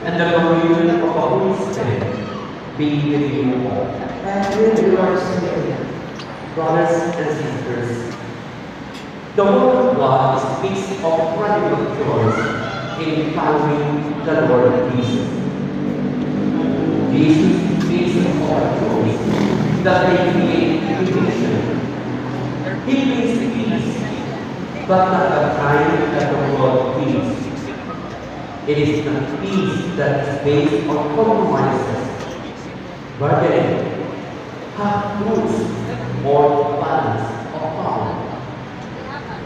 and the communion of the Holy Spirit be with you all. And with your spirit. Brothers and sisters, the Word of God is fixed of radical choice in following the Lord Jesus. Jesus is our choice that they create creation. He brings peace, but not the kind that the world gives. It is the peace that is based on compromises, bargaining, half-truths, or balance of power.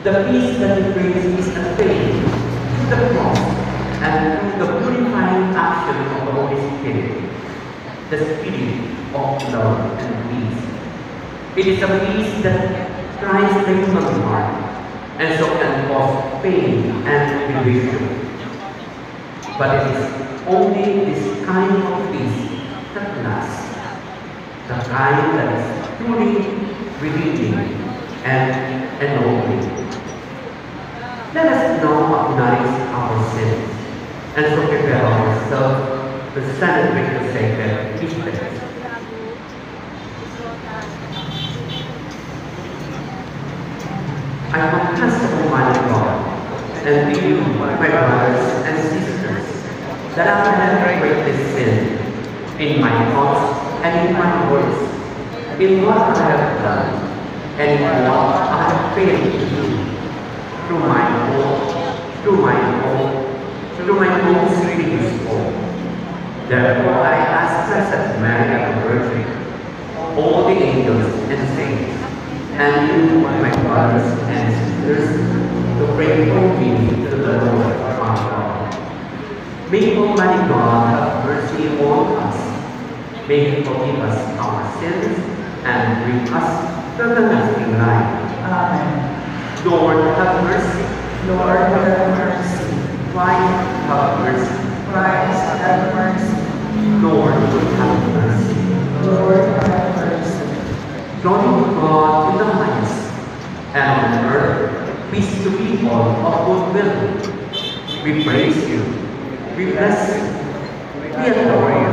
The peace that he brings is attained through the cross and through the purifying action of the Holy Spirit, the Spirit of love and peace. It is a peace that tries the human heart and so can cause pain and division. But it is only this kind of peace that lasts, the kind that is truly redeeming and ennobling. Let us now acknowledge our sins and so prepare ourselves to celebrate the sacred feast. I confess, Almighty God, and to you, my brothers and sisters, that I have greatly sinned in my thoughts and in my words, in what I have done and in what I have failed to do, through my own grievous fault. Therefore, I ask Blessed Mary, the Virgin, all the angels and saints, and you, my brothers and sisters, to pray for me to the Lord our God. May Almighty God have mercy on us. May He forgive us our sins and bring us to the lasting life. Amen. Lord, have mercy. Lord, have mercy. Christ, have mercy. Christ, have mercy. Lord, have mercy. Lord, have mercy. Glory to God in the highest, and on earth peace to people of good will. We praise you, we bless you, we adore you,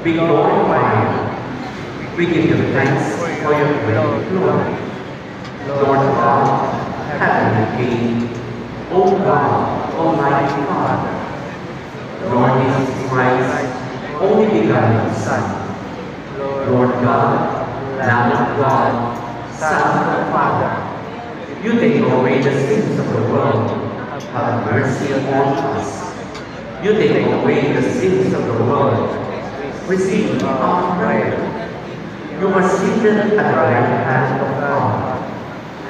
we glorify you, we give you thanks for your great glory. Lord God, heavenly King, O God, Almighty Father, Lord Jesus Christ, only begotten Son, Lord God, Lamb of God, Son of the Father, you take away the sins of the world. Have mercy upon us. You take away the sins of the world. Receive our prayer. You are seated at the right hand of God.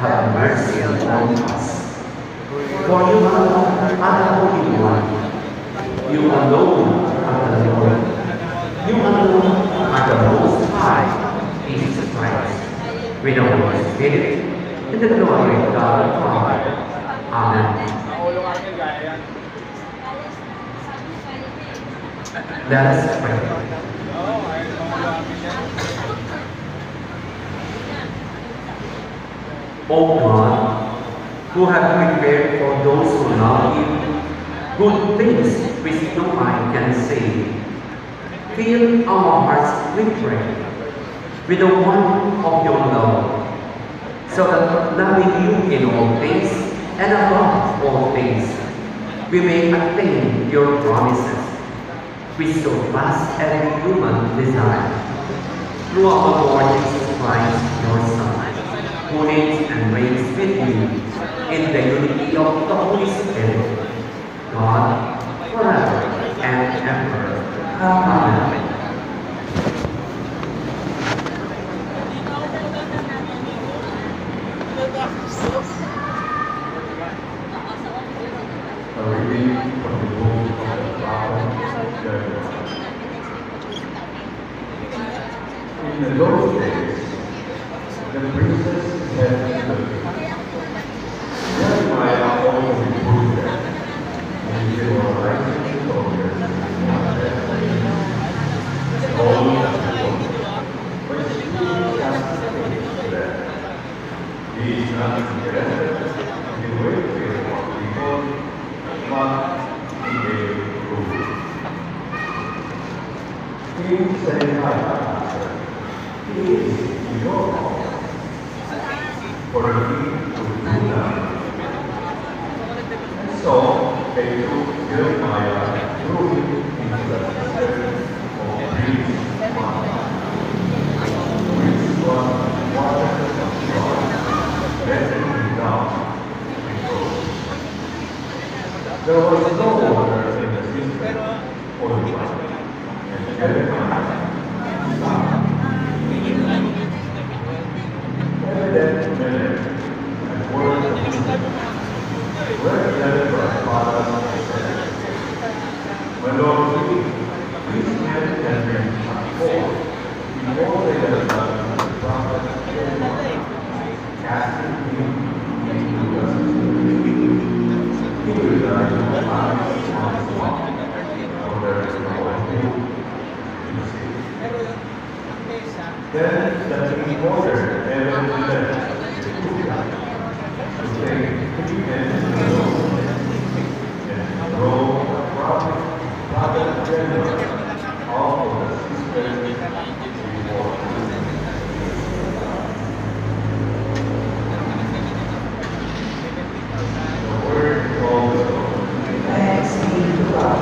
Have mercy upon us. For you alone are the Holy One. You alone are the Lord. You alone are the Most High, Jesus Christ, with the Holy Spirit, in the glory of God the Father. Amen. Let us pray. O God, who have prepared for those who love you good things which no eye can see, fill our hearts with prayer, with the one of your love, so that loving you in all things and above all things, we may attain your promises, which surpass every human desire. Through our Lord Jesus Christ, your Son, who lives and reigns with you in the unity of the Holy Spirit, God, forever and ever. Amen. A reading from the book of the prophet Jeremiah. In those days, the princes said to them, Jeremiah always reproved them, and they were righteous soldiers in not their all that the Lord, but he castigates them. He is not interested in the welfare of people, but in their rule. You say hi, Pastor. He is your home. For me to do that. And so they took Jeremiah, threw him into the cistern of reeds, which was water of God, letting him down and go. There was no water in the cistern for the water, and Jeremiah stopped. Evident minute and word of represented by Father said, "My Lord King, these men have been forth before they have done the prophet Jeremiah, casting him into the cistern. He will die to eyes on his mouth, for there is no hope in the city." Then the king ordered Evan-Melech to take 3 men to the road and throw a prophet Jeremiah off of the cistern before him. The word of the Lord. Thanks be to God.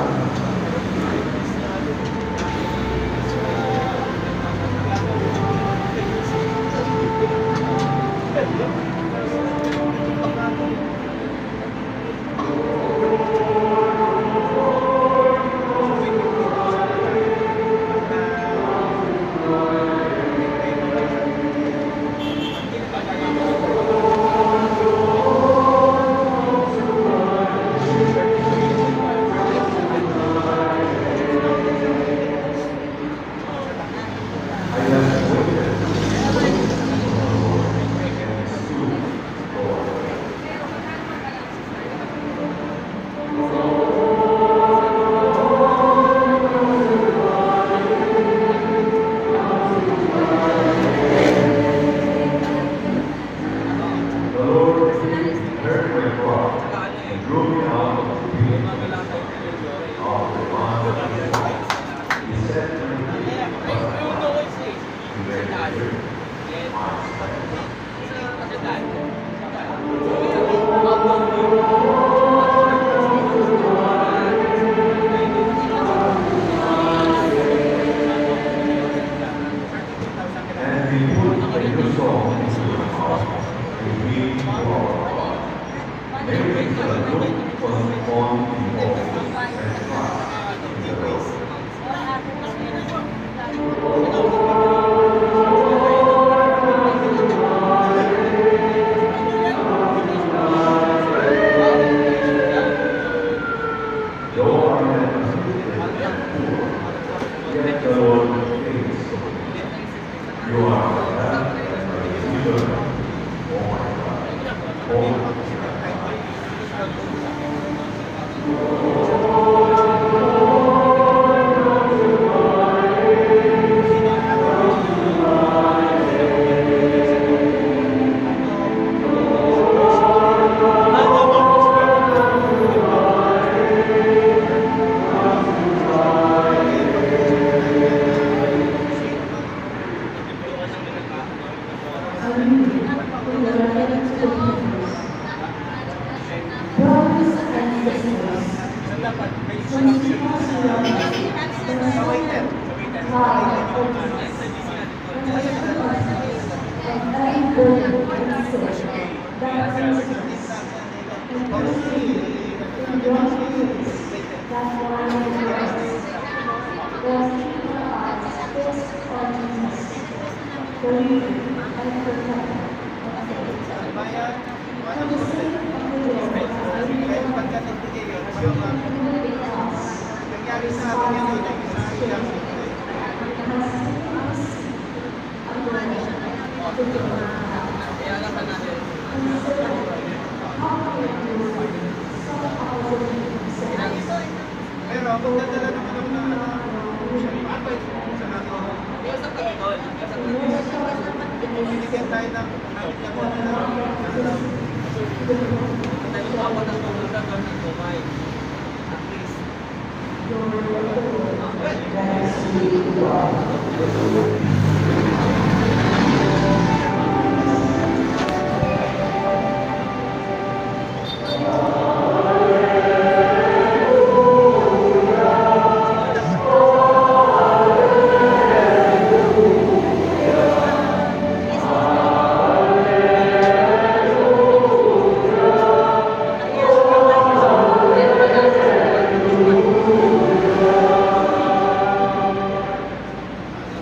Lord, Thanks be to God.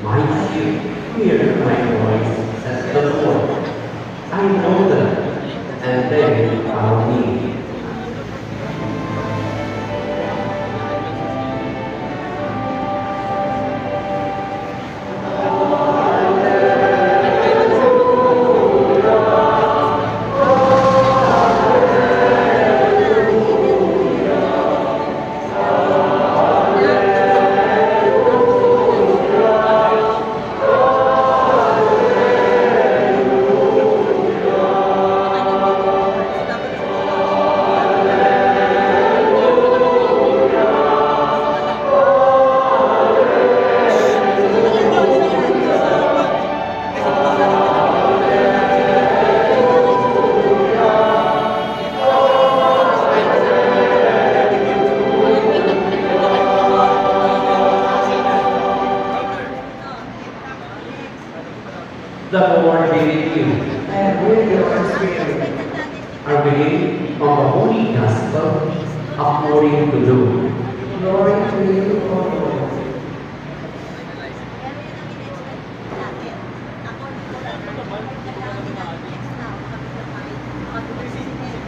My sheep hear my voice, says the Lord. I know them, and they follow me. The Lord be with you. And with your spirit. A reading of the Holy Gospel according to Luke. Glory to you, O Lord.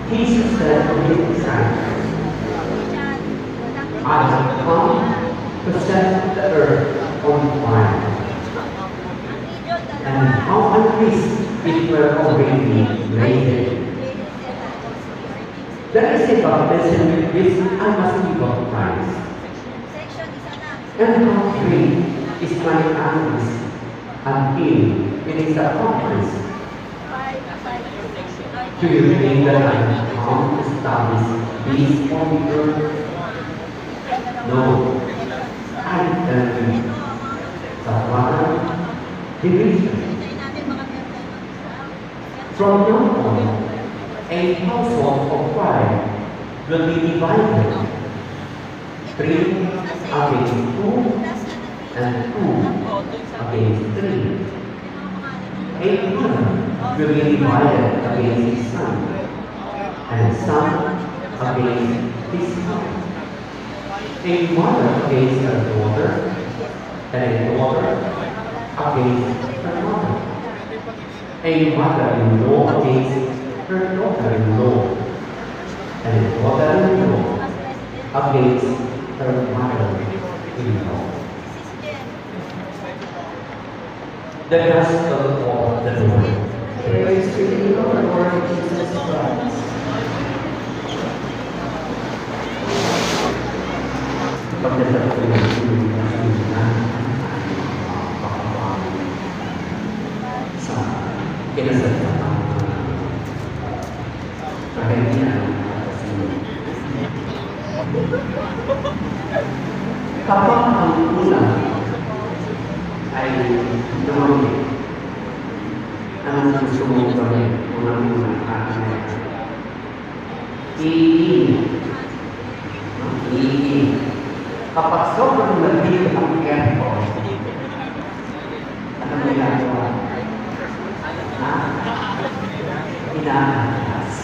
Jesus said to his disciples, I have come to set the earth on fire. And how I wish it were already blazing. There is a baptism with which I must be baptized. And how great is my anguish until it is accomplished. Do you think that I have come to establish peace on the earth? No, I tell you, the Father division. From now on, a household of five will be divided. 3 against 2 and 2 against 3. A mother will be divided against his son, and a son against his son. A mother against her daughter, and a daughter against her mother. A mother-in-law against her daughter-in-law, and a daughter-in-law against her mother-in-law. The Gospel of the Lord. Praise to you, O Lord Jesus Christ. Pagdasal ko yung sa kinasalanan kahit kapag ang una ay dumami, ang gusto mong gawin, unang-una akin iinit. Kapag sobrang naging ang airport, ano ginagawa? Inaangas.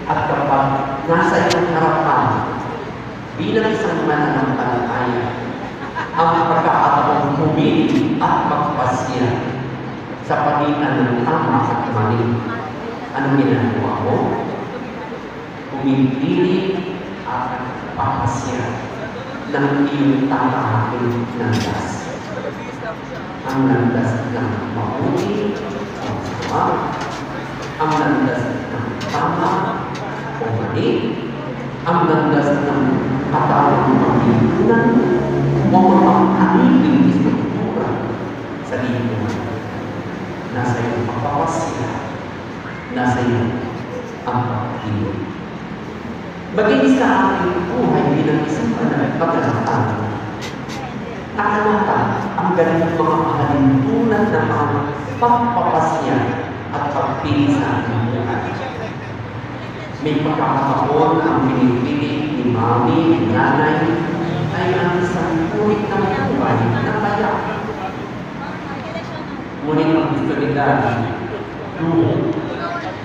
At kapag nasa iyong harapan, bilang isang mananampalataya, ang pagkakataong pumili at magpasya sa pagitan ng tama at mali. Anong ginagawa mo? Pumipili at papasya ng iyong tatahaking landas. Ang landas ng mabuti o masama, ang landas ng tama o mali, ang landas ng katawang pagkilunan o mapag-aliping istruktura sa lipunan. Nasa iyong pagpapasya, nasa iyong ang pagkilunan. Maging sa ating buhay bilang isang pananampalataya, ganitong mga kahalintunan na mga pagpapasya at pagpili sa ating buhay. May pagkakataon ang pinipili ni mami, ni nanay, ay ang isang ulit ng buhay na kaya. Ngunit ang gusto nila, luho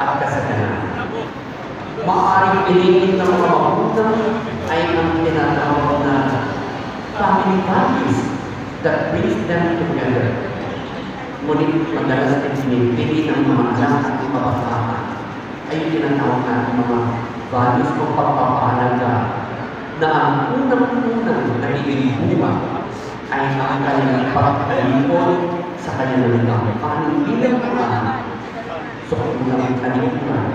at kasaganan. Maaaring pinigil ng mga magulang ay ang tinatawag na family values that brings them together. Ngunit madalas ay pinipili ng mga anak at kabataan ay yung tinatawag na mga values o pagpapahalaga na ang unang-unang nagiging buwa ay ang kanilang pagkalipon sa kanilang panig bilang mga so unang kalikuran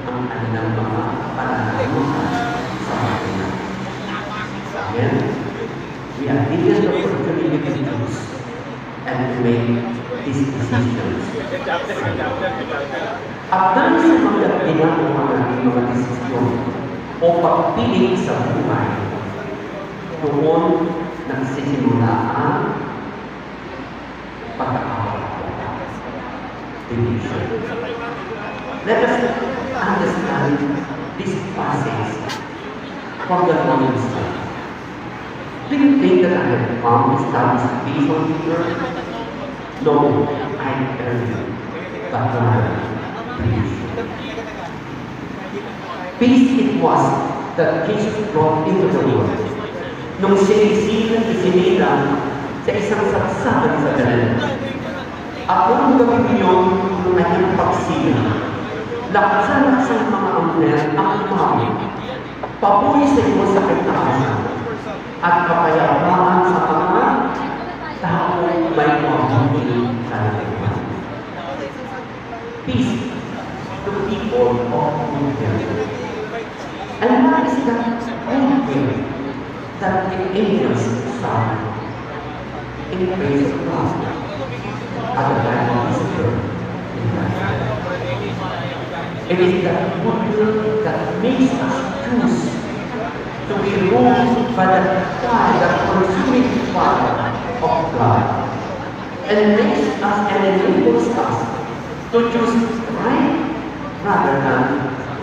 ang kanilang mga pananagutan sa mga. Again, we are given the opportunity to choose and to make these decisions. At dahil sa mga ginagawa natin mga desisyon o pagpili sa buhay, doon nagsisimula ang pag-aaral. Division. Let us understand this passage from the Holy Spirit. Do you think that I have come to establish peace on the earth? No, I tell you, but rather peace. Peace it was that Jesus brought into the world. Nung isinilang sa isang saksakan sa Galilee. At nung gawin yun, nung kanyang pagsilang, laksan-laksan mga anghel ang umami, pabuhay sa iyo sa kagtaasan, at kapayapaan sa mga tao may mabuti sa lahat. Peace to people of good. And what is that good will that the angels saw in the face of God at the time of His birth in Christ? It is that good will that makes us choose to be ruled by the fire, the consuming fire of God, and makes us and enables us to choose right rather than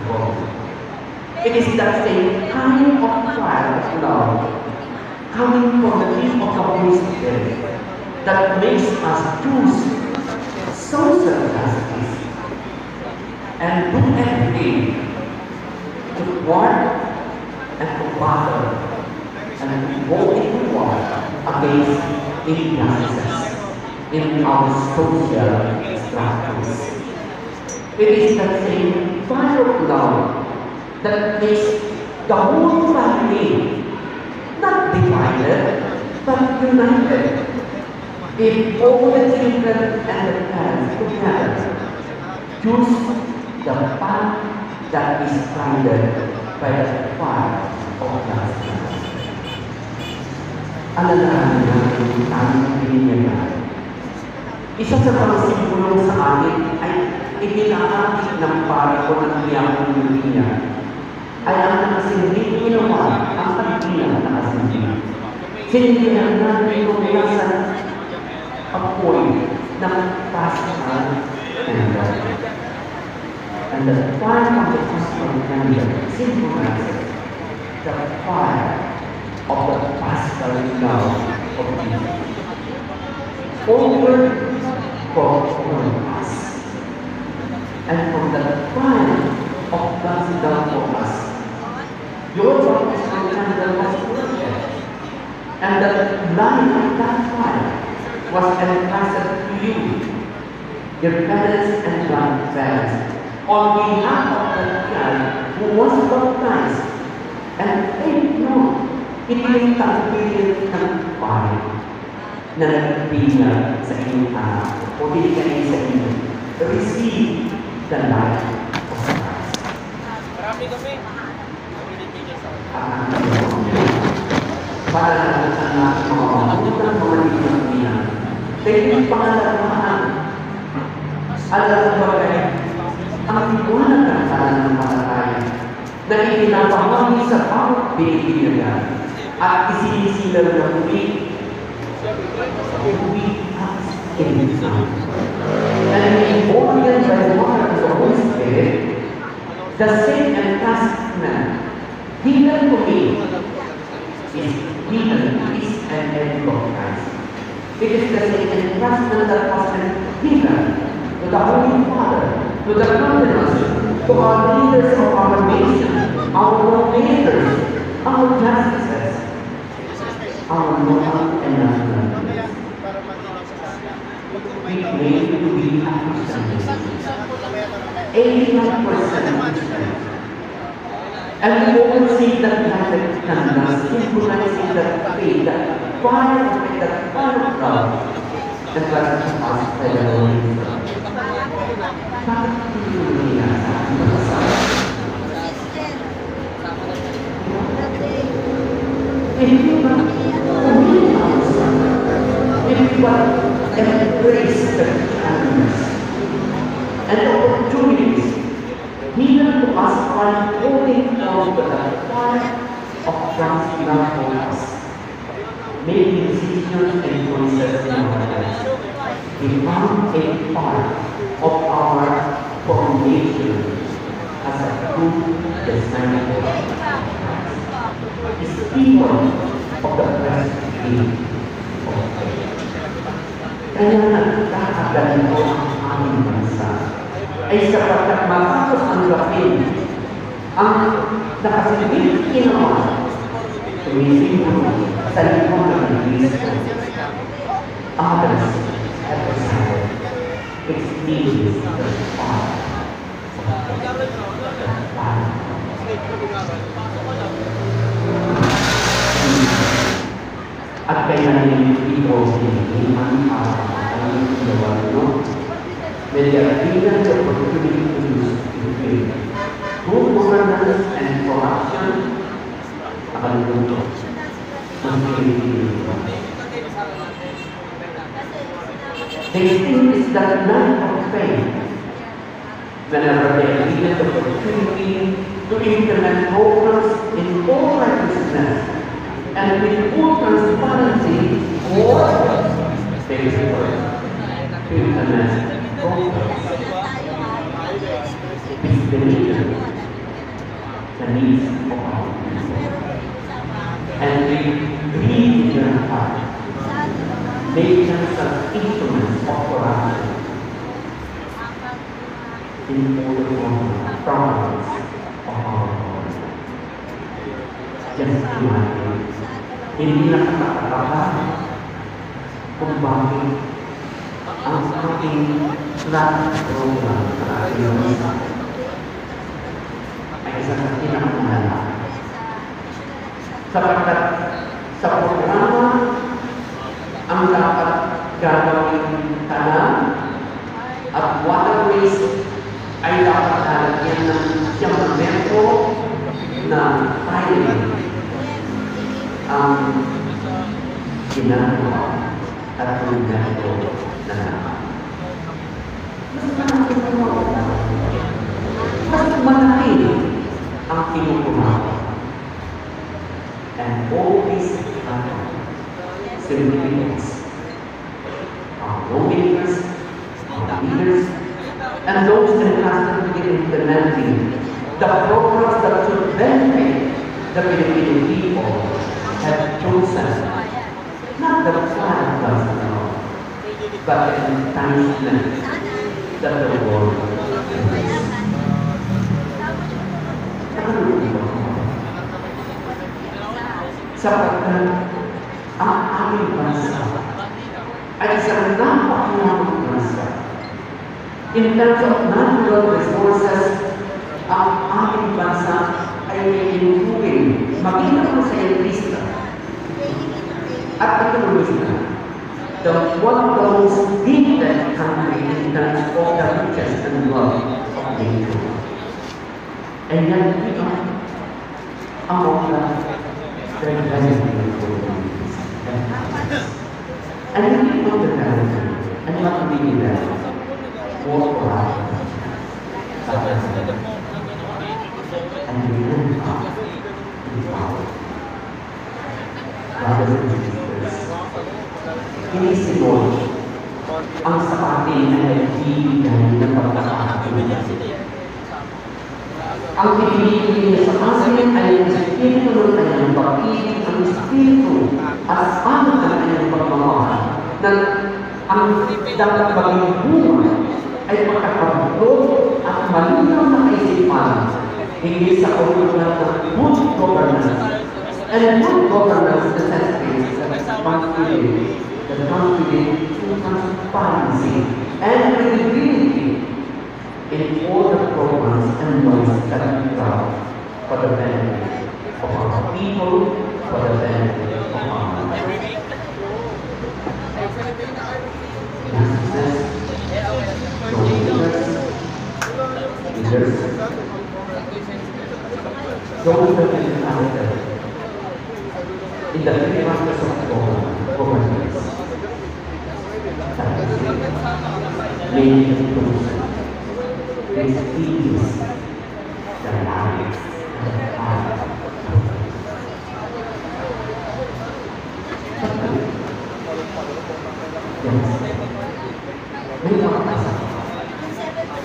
wrong. It is that same kind of fire of love coming from the gift of the Holy Spirit that makes us choose social justice and do everything to work and to battle and to go into war against injustices in our social structures. It is the same fire of love that makes the whole family not divided but united. If all the children and the parents together choose the path that is guided by the fire of God's love. Alalahanin natin yung tamang pinigyan. Isa sa mga simbolo sa atin ay itinahati ng pare ko ng iyakong niya ay ang nakasinding ginawa ang pagbilang nakasinding. Sindihan natin kung nasa apoy ng pastoral candle. And the fire of the pastoral candle symbolizes the fire of the pastoral love of Jesus. Over for us. And from the fire of God's love for us, your pastoral candle was perfect. And the light of that fire was entrusted to you, your parents and grandparents, on behalf of the child who was baptized and faith no, hindi tagpilit ng pare na nagpila sa inyong anak o hindi kayo sa inyo. Receive the light of Christ. Marami kami. Para natin natin mga magulang niya. Kaya yung pangalamaan, alam ba kayo, ang iwanan ng pananampalataya na itinapahagi sa bawat binibigyan at isinisilaw na huli We ask in His name. And being born again by the water of the Holy Spirit, the same entrustment given to me is an end of Christ. It is the same entrustment that was given to the Holy Father, to the cardinals, to our leaders of our nation, our lawmakers, our justices, our local and national leaders. We claim to be a Christian nation, 89% Christian. And we all see that Catholic candles symbolizing that faith, that fire of faith, that fire of love, that was passed by the Holy Spirit. Bakit hindi nasa if you want to embrace the kindness and opportunities given to us by holding on to the fire of God's love for us, making decisions and choices in our lives become a part of our formation as a true disciple of Christ. Is people of the present age of faith. Kaya nagkakaganito ang aming bansa ay sapagkat matapos ang gawin ang nakasilbing ginawa sumisimbolo sa likod ng Kristo. Others have decided to experience the fire of the fire. At kaya ito hinihiman ang ginawa nyo. May diartigan the opportunity to use in faith. Good governance and corruption akan luto. They distinguish that night of faith whenever they are given the opportunity to implement programs in all righteousness and with full transparency or they prefer to implement programs with the needs of our people. And they breathe in their heart nations as instruments of corruption in order for problems of our world. Just imagine, hindi nakakatakas kung bakit ang ating lahat program sa ating bansa ay isa sa pinakamalala. Sapagkat sa programa ang dapat gagawin tanan at waterways ay dapat lalagyan ng siyang metro na piling ang ginagawa at ang metro na naman. Mas malaki ang kinukuha. And all these significance our lawmakers, our leaders, and those entrusted with implementing the programs that should benefit the Filipino people have chosen not the plan does now, but the enticement that the world is. Sapagkat ang aming bansa ay isang napakayamang bansa. In terms of natural resources, ang aming bansa ay inutuin maging ang sayentista at ekonomista, one of the most gifted country in terms of the riches and wealth of nature. And yet, we are among the very beautiful things. And we put the reality, and what we do that, more corruption, and we live up in power. Brothers and sisters, Hindi si Lord ang sa atin ay nagbibigay ng pagkakataon. Ang pinibigay niya sa atin ay ang Espiritu ng kanyang pag-ibig, ang Espiritu at ang kanyang pagmamahal na ang dapat maging bunga ay pagkakabuto at malinaw na kaisipan hindi sa kautulan ng good governance. And good governance necessitates the confidence to transparency and credibility in all the programs and laws that we have for the benefit of our people, for the benefit of our lives. Leaders, those that are elected in the three branches of governance, may those experience the lives of our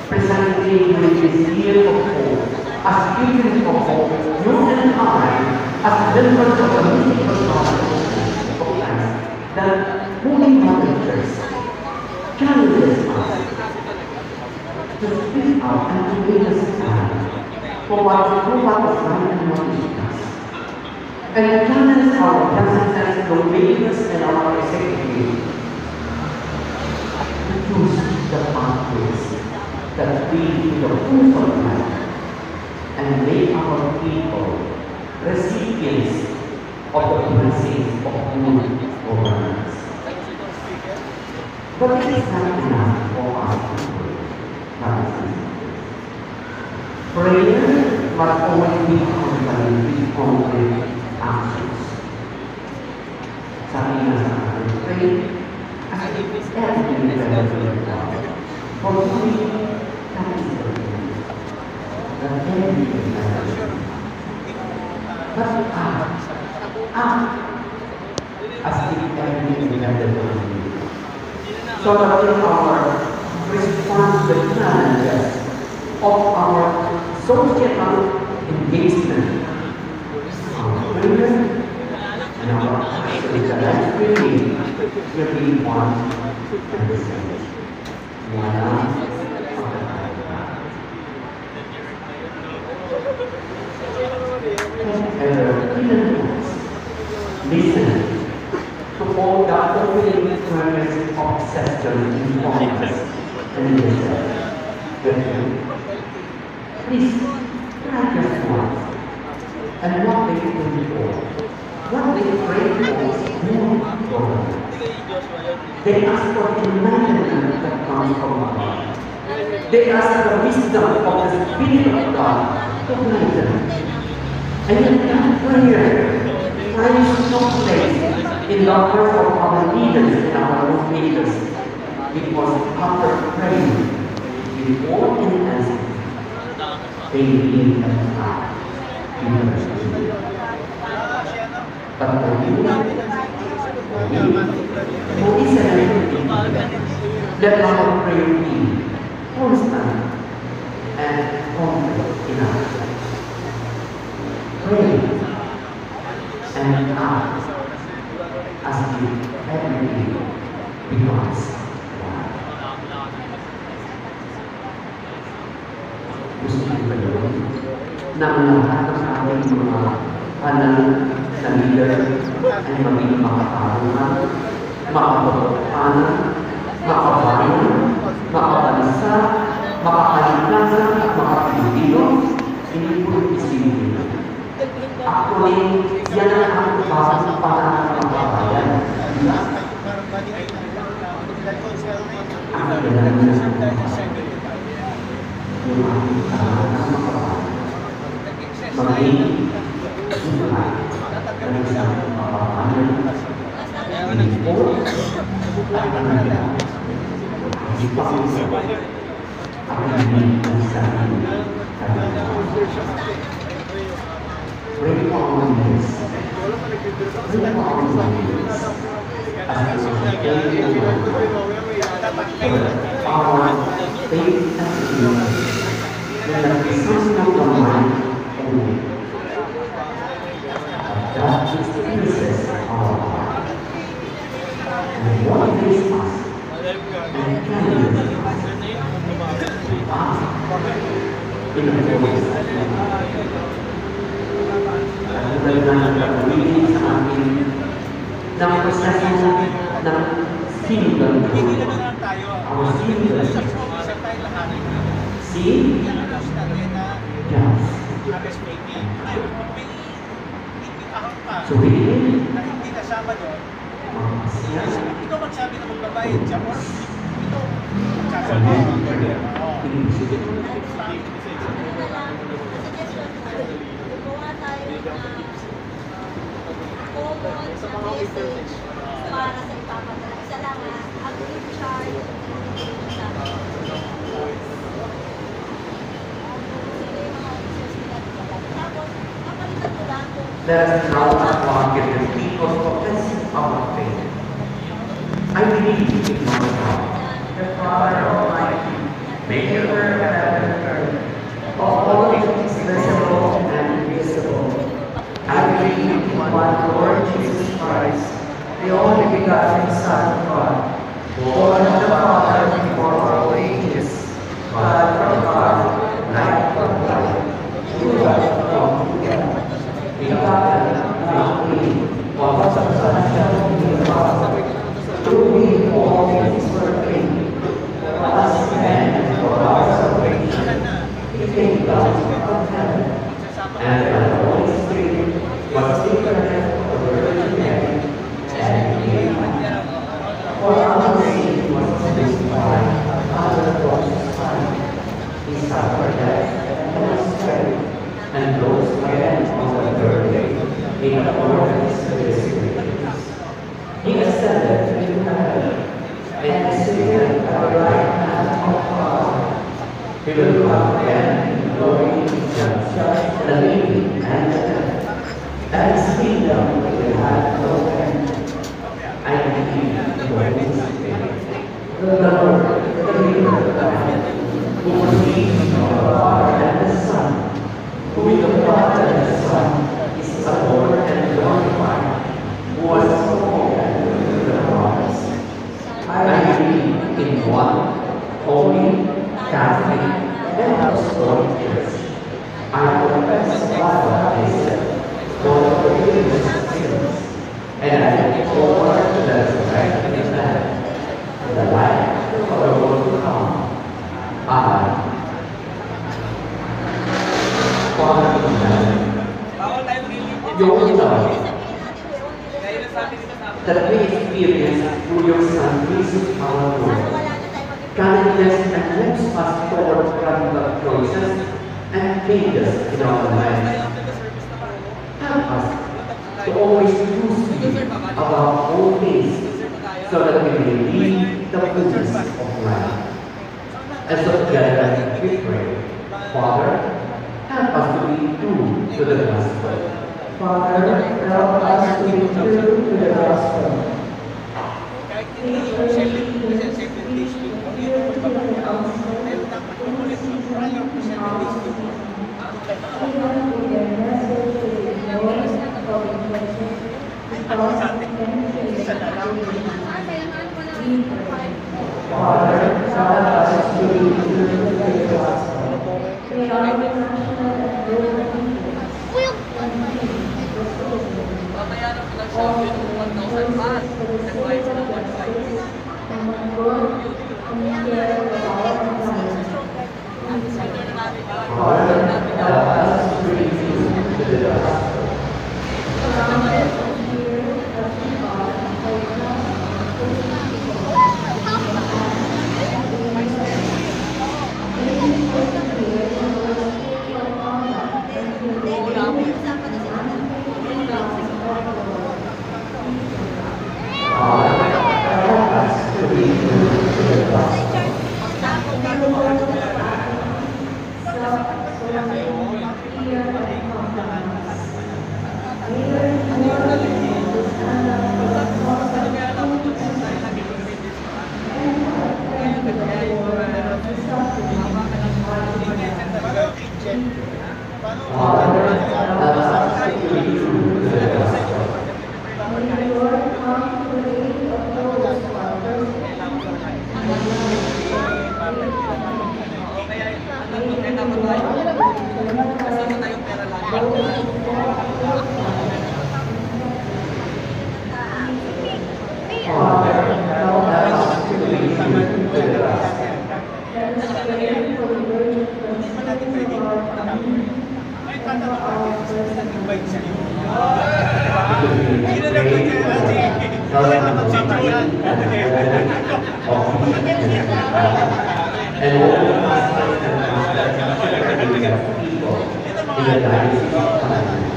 presenting with this year of hope, as agents of hope, you and I, as members of the mystical knowledge of Christ, that Holy Mother Church challenges us to speak out and to make a stand for what is right and what is just. And challenge our presidents, lawmakers, and our executive to choose the pathways that lead to the full of life and make our people recipients of the blessings of good governance. But it is not enough for us to pray. Prayer must always be accompanied with concrete actions. Sabi nga sa akin, pray as if it's everything that we have done. For me, that is the thing. That everything that we have done. But act as if everything we have done. So that in our response to the challenges of our social engagement, our prayer, and our actions, that really one and the same. Listen to all the opening requirements of session informants and listen. Please try just once and what they do before. What they pray for is more government. They ask for enlightenment that comes from God. They ask for the wisdom of the Spirit of God to guide them. And in that prayer, finds no place in the hearts of our leaders and our own leaders. Because after praying, before any answer, they believe and act in the But for you, for Israel, let our prayer be constant and confident in us. Pray and act as if everything becomes one. Gusto ko ba yun? Na ang lahat ng ating mga kanal na leader ay maging makatarungan, makapagpapanan, makabayan, makabalisa, makakalikasan at makapilipino, hindi po isipin. Actually, yan ang ating para ng kabayan. Ang kailangan na yung ating para ng kabayan. Maging buhay ng isang kabayan. Hindi po at ang nila. Hindi pa ang sabay. Ang hindi ang sarili kabayan. Pray for our leaders. Pray for our leaders. As us to fulfill your will. Our faith and humility, let us be sensitive of mind only. That experiences our heart and motivates us and carries us in the voice of God. Ang nagpapagawin sa amin ng proseso ng single our single see just so we na hindi kasama doon, ito magsabi na magbabayad siya or ito magsasabi. Gumawa tayo ng common message para sa ipapadala. Isa lang ang chart sa let us now walk in the feet of confessing our faith. I believe in one God, the Father Almighty, maker of heaven and earth, of all things visible and invisible. I believe in one Lord Jesus Christ, the only begotten Son of God, born of the Father before all ages, God from God, light from light, true God from together. Begotten from Him, of substantial being, through Him all things were made, for us men and for our salvation. He came down from heaven, and by the Holy Spirit was incarnate of the Virgin Mary, and became man. For our sake was crucified under the cross of He suffered death and was buried, and rose again on the third day in accordance with the Scriptures. He ascended into heaven and is seated at the right hand of God. He will come again in glory to judge the living and the dead, and His kingdom will have no end. I believe in the Holy Spirit, the Lord, the giver of life, who proceeds from the Father and the Son, who with the Father and the Son is adored and glorified, who was spoken through the prophets. I believe in one holy, Catholic, and Apostolic Church. I confess my baptism for the forgiveness of sins, and I look forward to the resurrection of the the life of the world to come. Amen. Father in heaven, your love that we experience through your Son, Jesus our Lord, kindness and moves us toward radical choices and changes in our lives. Help us to always choose you above all things, so that we may lead the fullness of life. And so together we pray, Father, help us to be true to the gospel. Father, help us to be true to the gospel. Father, help us to be true to the gospel. Father, help us to be true to the gospel. Father, help us to be true to the gospel. and all the pastors and pastors of people in the Diocese of Calgary.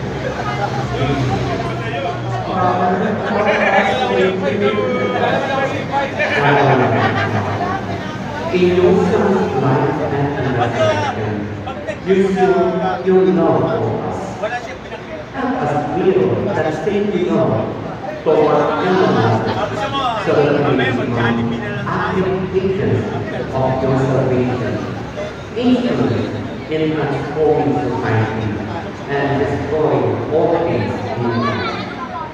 In your son's life and resurrection, you show your love for us. Wala siyang pinakita. Help us feel that same love toward everyone, so that we may applications of your salvation, instrument in transforming society and destroying all against evil.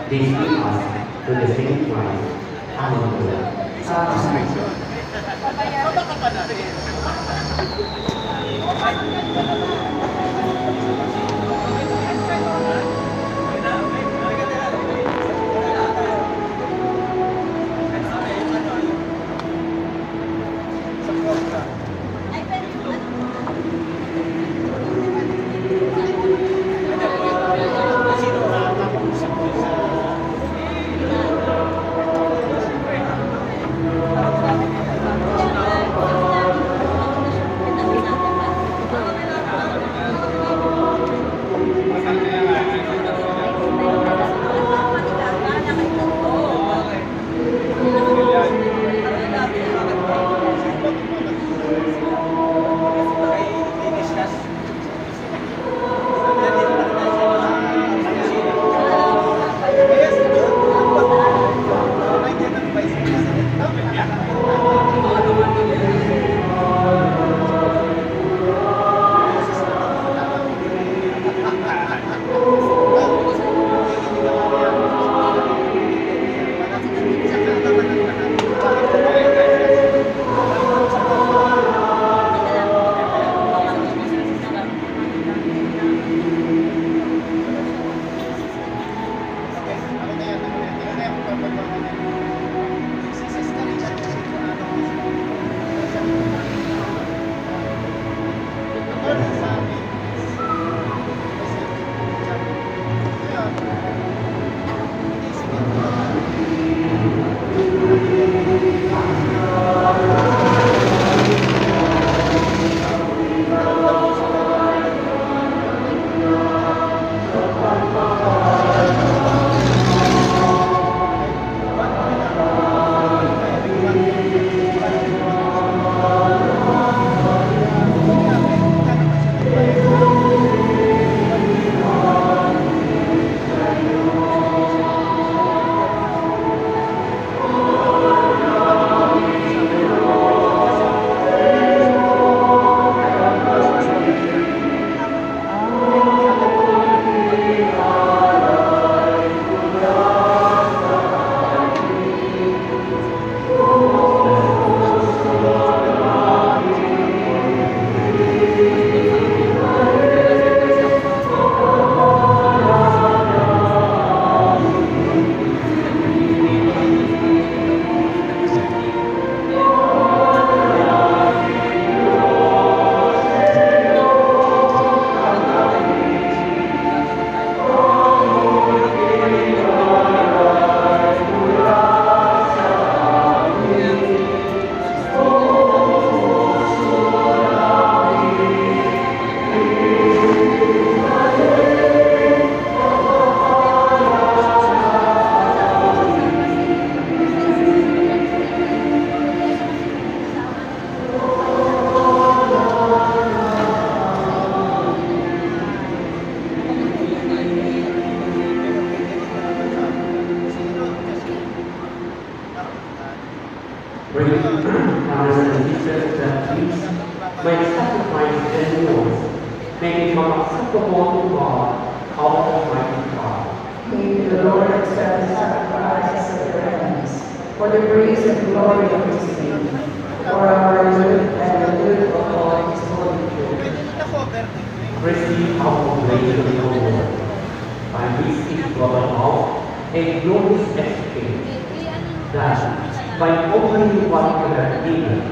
This leads us to the same Christ. Hallelujah. Baka pa natin. Ay, pero yung Sino nakakausap ko sa... Bring brothers and sisters that peace may sacrifice their yours, may become acceptable to God, our Almighty God. May the Lord accept the sacrifice of your hands, for the praise and glory of his name, for our good and the good of all his holy children. Receive our oblation, O Lord, by this is brought about a glorious escape, that by offering what you have given,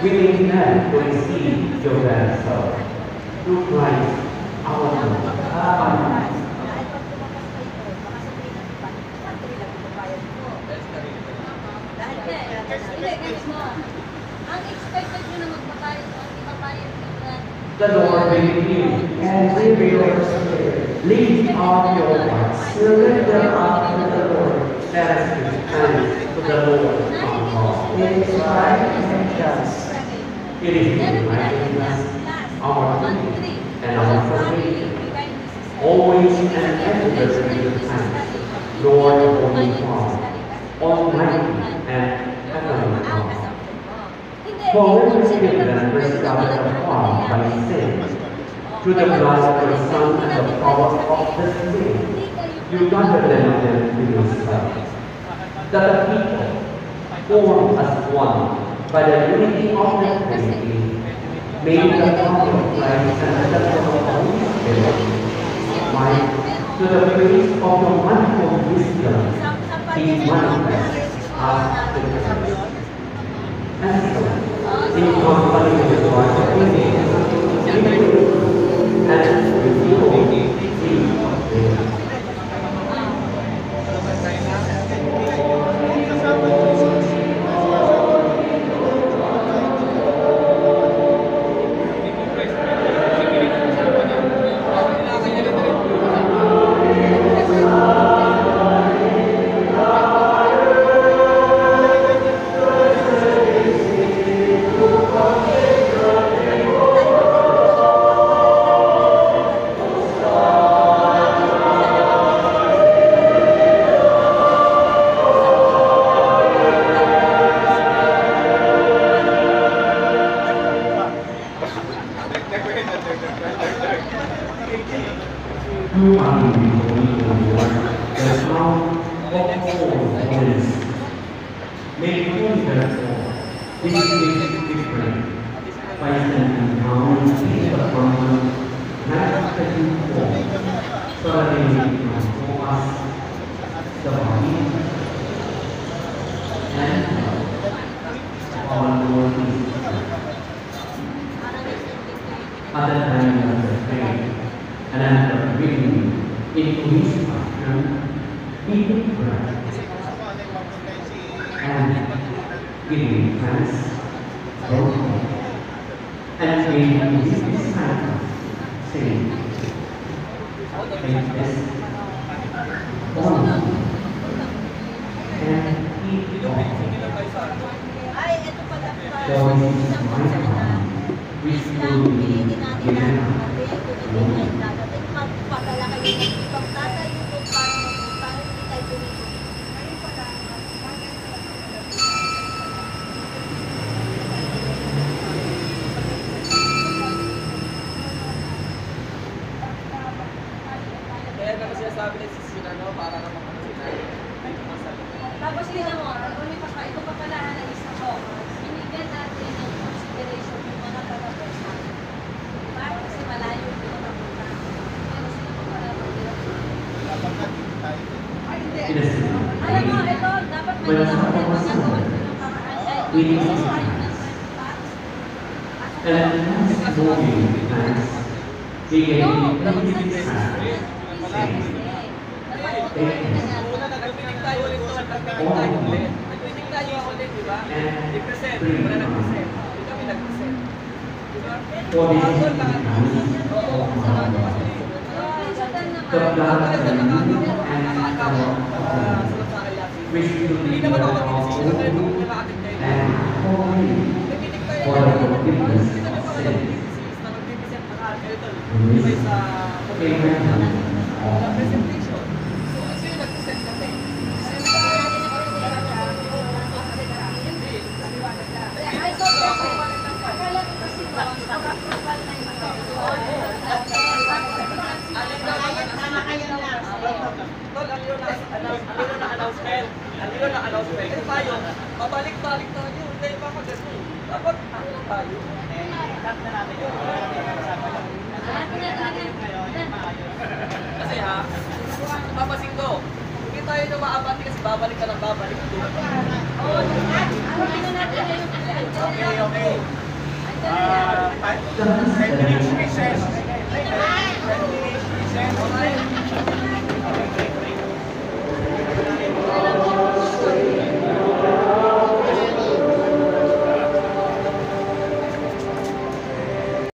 we may learn to receive your very self. Through Christ our Lord. Amen. Dahil Ang expected nyo na magpapayag o hindi papayag na The Lord be with you. And with your spirit. Lift up your hearts. We lift them up to the Lord. Let us give thanks to the Lord our God. It is right and just. It is His righteousness, our duty, and our salvation. Always and everywhere we give thanks, Lord, Holy Father, Almighty and Heavenly God. For when we sin and were started apart by sin, through the blood of your Son and the power of the Spirit, you gathered them to yourself, that the people, formed as one by the unity of the Trinity, made the body of Christ and the temple of the Holy Spirit, might, to the praise of the manifold wisdom, be manifest as the church. And so, in company with the Lord of the and with you, you are the Lord, the crown of all holiness. Make holy therefore this gift different by sending down the abundant, manifesting form, so that they may become for us the body and blood of our Lord Jesus Christ. At the time of the faith, and after reading into his passion, he took bread and giving thanks, broke it, and gave to his disciples, saying, "Take this, all of it, and eat it all. Ay, ito pala For this is my body, which will be given up." Magpadala kayo ng ibang tatayo kung para hindi tayo tumito. Ngayon pala, kaya naman sinasabi ni Sisina, no, para naman kami sinabi. tapos yun mo, ito pa pala na isa ko. Binigyan natin ng consideration yung mga taga-pesa. Diba? Kasi malayo yung pinakapunta. Pero sino pa pala ay, hindi. Alam mo, ito, dapat may nagawin ng paraan. Ay, isa sa ayon ng tax. And once more giving thanks, he gave No, them his hand, saying, Una, nag-meeting tayo ulit to, nag-meeting tayo ulit. Nag-meeting tayo ulit, di ba? I-present, wala nag-present. Hindi kami nag-present. Di ba? "For this is Bago the lahat. hand Oo, of sa our bago Lord, kasi. the blood of the new and Nakakatawa. our covenant, Sulat sa kaya. which will Hindi be naman ako our mag-decision kayo kung own nilakatin kayo. and holy Nag-meeting tayo for the ulit. forgiveness Kasi of may mga sins. nag-present na mag-present na kayo ito. Di ba yung sa Amen. sa presentation. So, kasi yung nag-present kasi. Ay, so, akala ko kasi makakapal na yung Tol, ang yun na announcement. Ang yun na announcement. Kasi tayo, pabalik-balik tayo. Hindi pa magano. Dapat ano lang tayo. Cut na natin yun. Kasi ha, papasin ko. Hindi tayo na maabati kasi babalik ka ng babalik. okay. 5 minutes recess.